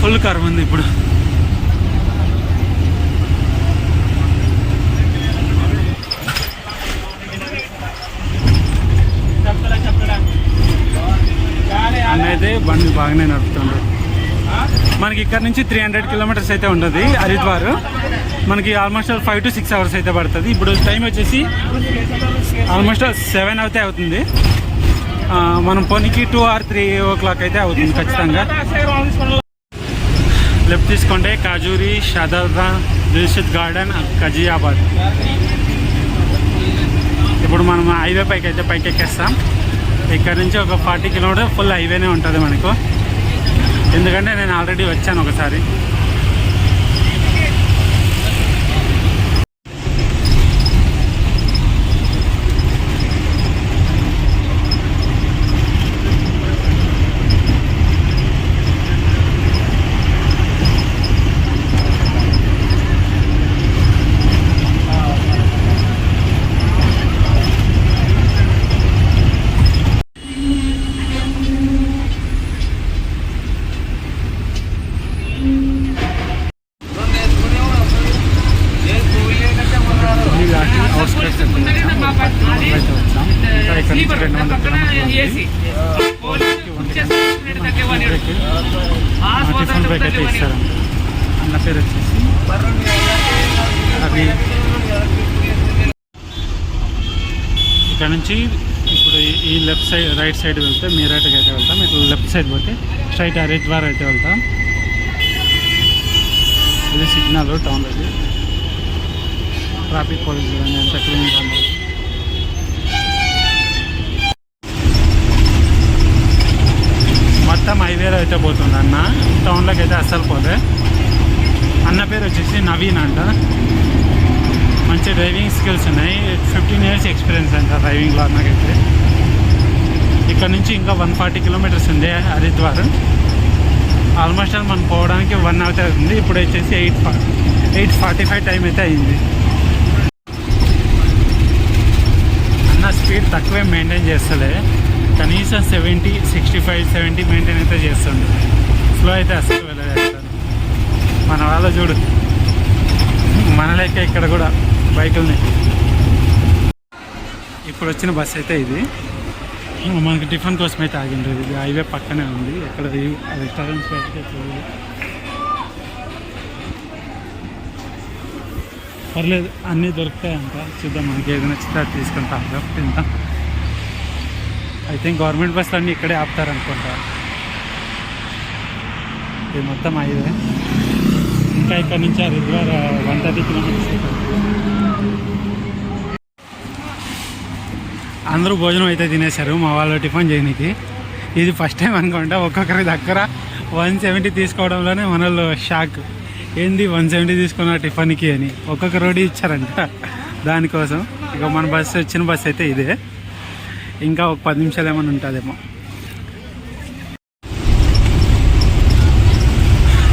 Full curve ఉంది ఇప్పుడు. అన్నైతే బండి బాగానే నడుపుతుండ్రు. మనకి ఇక్కడ నుంచి 300 కిలోమీటర్స్ అయితే ఉంటుంది హరిద్వార్. మనకి ఆల్మోస్ట్ 5 to 6 hours అయితే పడుతుంది. ఇప్పుడు టైం వచ్చేసి ఆల్మోస్ట్ 7 అయితే అవుతుంది. మనం పోనీకి 2 or 3 o'clock అయితే అవుతుంది ఖచ్చితంగా. లెఫ్ట్ తీసుకుంటే కాజూరి, షాదాద్రా, దిల్షద్ గార్డెన్, కజియాబాద్. ఇప్పుడు మనం హైవే పైకి అయితే పైకి ఎక్కేస్తాం. ఇక్కడ నుంచి ఒక 40 కిలోమీటర్ ఫుల్ హైవేనే ఉంటుంది మనకు. ఎందుకంటే నేను ఆల్రెడీ వచ్చాను ఒకసారి. టిఫిన్ బ్రేక్ అయితే ఇస్తారండి. అన్న పేరు వచ్చేసి అవి. ఇక్కడ నుంచి ఇప్పుడు ఈ లెఫ్ట్ సైడ్ రైట్ సైడ్ వెళ్తే మీరట్కి అయితే వెళ్తాం. ఇట్లా లెఫ్ట్ సైడ్ పోతే స్ట్రైట్ హరిద్వార్ అయితే వెళ్తాం. ఇది సిగ్నల్ టౌన్లోకి. ట్రాఫిక్ పోలీస్ చూడండి ఎంత క్లీన్గా ఉంది. మొత్తం హైవేలో అయితే పోతుంది అన్న, టౌన్లోకి అయితే అస్సలు పోతే. అన్న పేరు వచ్చేసి నవీన్ అంట. మంచి డ్రైవింగ్ స్కిల్స్ ఉన్నాయి. 15 years ఎక్స్పీరియన్స్ అంట డ్రైవింగ్లో అన్నకైతే. ఇక్కడ నుంచి ఇంకా 140 కిలోమీటర్స్ ఉంది హరిద్వార్. ఆల్మోస్ట్ మనం పోవడానికి 1 hour అవుతుంది. ఇప్పుడు వచ్చేసి 8:45 టైం అయితే అయింది. అన్న స్పీడ్ తక్కువే మెయింటైన్ చేస్తలే, కనీసం 70, 65, 70 మెయింటైన్ అయితే చేస్తుండే. స్లో అయితే అసలు వెళ్ళలేదు. మన వాళ్ళ చూడు, మన లెక్క ఇక్కడ కూడా బైకుల్ని. ఇప్పుడు వచ్చిన బస్ అయితే ఇది. మనకి టిఫిన్ కోసం అయితే ఆగిండ్రు. ఇది హైవే పక్కనే ఉంది. ఇక్కడ రెస్టారెంట్స్ అయితే పర్లేదు, అన్నీ దొరుకుతాయంట. చూద్దాం, మనకి ఏది నచ్చితే అది తీసుకుంటాం. తింటాం. ఐ థింక్ గవర్నమెంట్ బస్సులు అన్నీ ఇక్కడే ఆపుతారనుకుంటా. ఇది మొత్తం హైవే. ఇంకా ఇక్కడ నుంచి హరిద్వార్ 130 కిలోమీటర్స్. అందరూ భోజనం అయితే తినేశారు మా వాళ్ళు టిఫిన్ చేయడానికి. ఇది ఫస్ట్ టైం అనుకుంటా ఒక్కొక్కరి దగ్గర 170 తీసుకోవడంలోనే మనలో షాక్. ఏంది 170 తీసుకున్న టిఫిన్కి అని. ఒక్కొక్క రోడ్డు ఇచ్చారంట దానికోసం. ఇక మన బస్సు వచ్చిన బస్సు అయితే ఇదే. ఇంకా ఒక 10 నిమిషాలు ఏమైనా ఉంటుందేమో.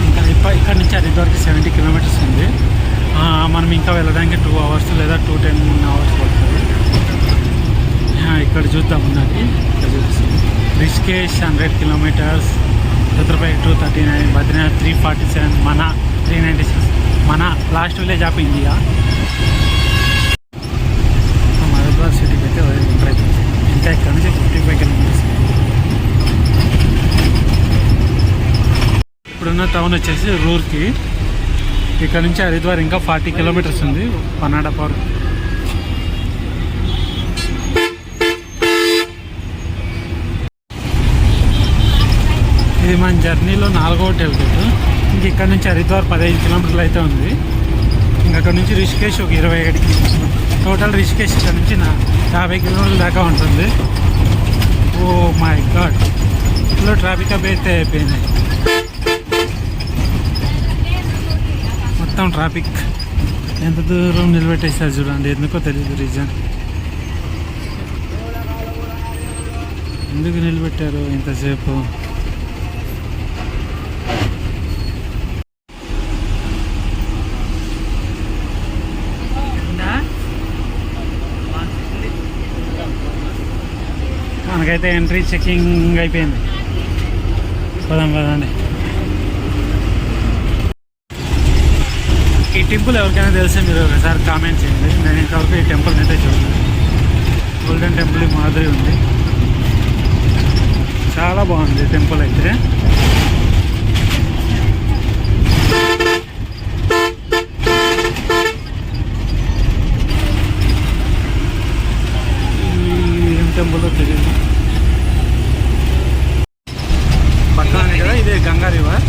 ఇంకా ఇక్కడ నుంచి హరిద్వార్కి 70 కిలోమీటర్స్ ఉంది. మనం ఇంకా వెళ్ళడానికి 2 hours లేదా 2-10 hours పడుతుంది. ఇక్కడ చూద్దాం ఉన్నది. రిషికేష్ 100 kilometers, రుద్రపేట 239, బద్రీనాథ్ 347, మన 396, మన last village of India. Haridwar సిటీకి అయితే ఎంటర్ అయిపోయింది. ఇంకా ఇక్కడ నుంచి 55 కిలోమీటర్స్. ఇప్పుడున్న టౌన్ వచ్చేసి రూర్కి. ఇక్కడ నుంచి హరిద్వార్ ఇంకా 40 కిలోమీటర్స్ ఉంది. 1.5 hour. ఇది మన జర్నీలో 4వ టెల్గేట్. ఇంక ఇక్కడ నుంచి హరిద్వార్ 15 కిలోమీటర్లు అయితే ఉంది. ఇంకా అక్కడ నుంచి రిషికేష్ ఒక 27 కిలోమీటర్లు. టోటల్ రిషికేష్ ఇక్కడ నుంచి 50 కిలోమీటర్ల దాకా ఉంటుంది. ఓ మై గాడ్, ఇంట్లో ట్రాఫిక్ అయితే అయిపోయినాయి. మొత్తం ట్రాఫిక్. ఎంత దూరం నిలబెట్టేసారు చూడండి. ఎందుకో తెలియదు రీజన్. ఎందుకు నిలబెట్టారు ఇంతసేపు? మనకైతే ఎంట్రీ చెకింగ్ అయిపోయింది. పదండి. టెంపుల్ ఎవరికైనా తెలిస్తే మీరు ఒకసారి కామెంట్ చేయండి. నేను ఇంతవరకు ఈ టెంపుల్ అయితే చూడలేదు. గోల్డెన్ టెంపుల్ మాదిరి ఉంది, చాలా బాగుంది టెంపుల్ అయితే. ఏం టెంపుల్ తెలియదు. పక్కనే కదా ఇదే గంగా రివర్.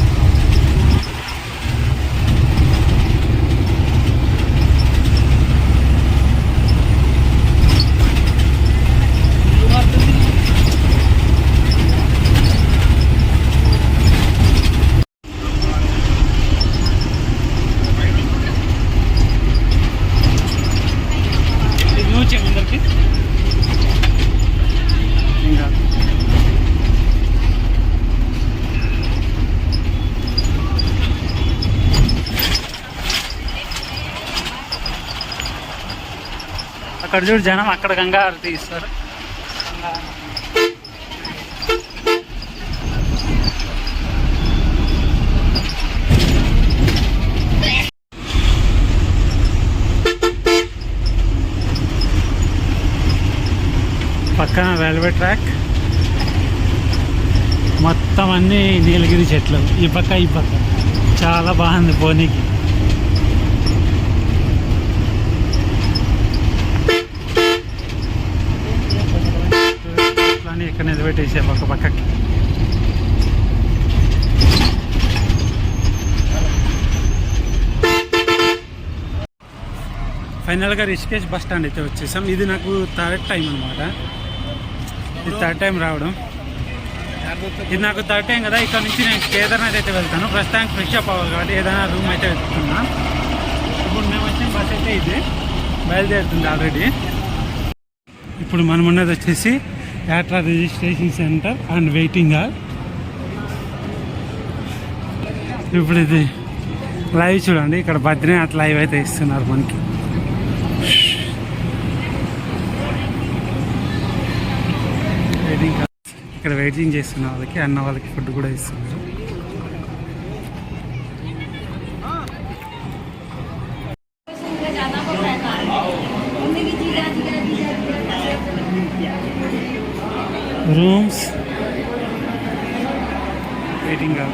ముందరికి ఇంకా అక్కడ చూడు జనం, అక్కడ గంగా హారతి ఇస్తారు. పక్కన రైల్వే ట్రాక్, మొత్తం అన్ని నీలగిరి చెట్లు ఈ పక్క ఈ పక్క. చాలా బాగుంది పోనీకి. ఇక్కడ నిలబెట్టేసే పక్క పక్కకి. ఫైనల్గా రిషికేష్ బస్ స్టాండ్ అయితే వచ్చేసాం. ఇది నాకు థర్డ్ టైం అనమాట, ఇది థర్డ్ టైం రావడం. ఇది నాకు థర్డ్ టైం కదా. ఇక్కడ నుంచి నేను కేదార్నాథ్ అయితే వెళ్తాను. ప్రస్తుతానికి ఫ్రెష్ అప్ అవ్వాలి కాబట్టి ఏదైనా రూమ్ అయితే వెతుకుతున్నా. ఇప్పుడు మేము వచ్చిన బస్ అయితే ఇది బయలుదేరుతుంది ఆల్రెడీ. ఇప్పుడు మనం ఉన్నది వచ్చేసి Yatra registration centre and waiting hall. ఇప్పుడు ఇది లైవ్ చూడండి, ఇక్కడ బద్రీనాథ్ లైవ్ అయితే ఇస్తున్నారు మనకి. వెయిటింగ్ హాల్ ఇక్కడ వెయిటింగ్ చేస్తున్న వాళ్ళకి, అన్న వాళ్ళకి ఫుడ్ కూడా ఇస్తున్నారు. Rooms, waiting hall.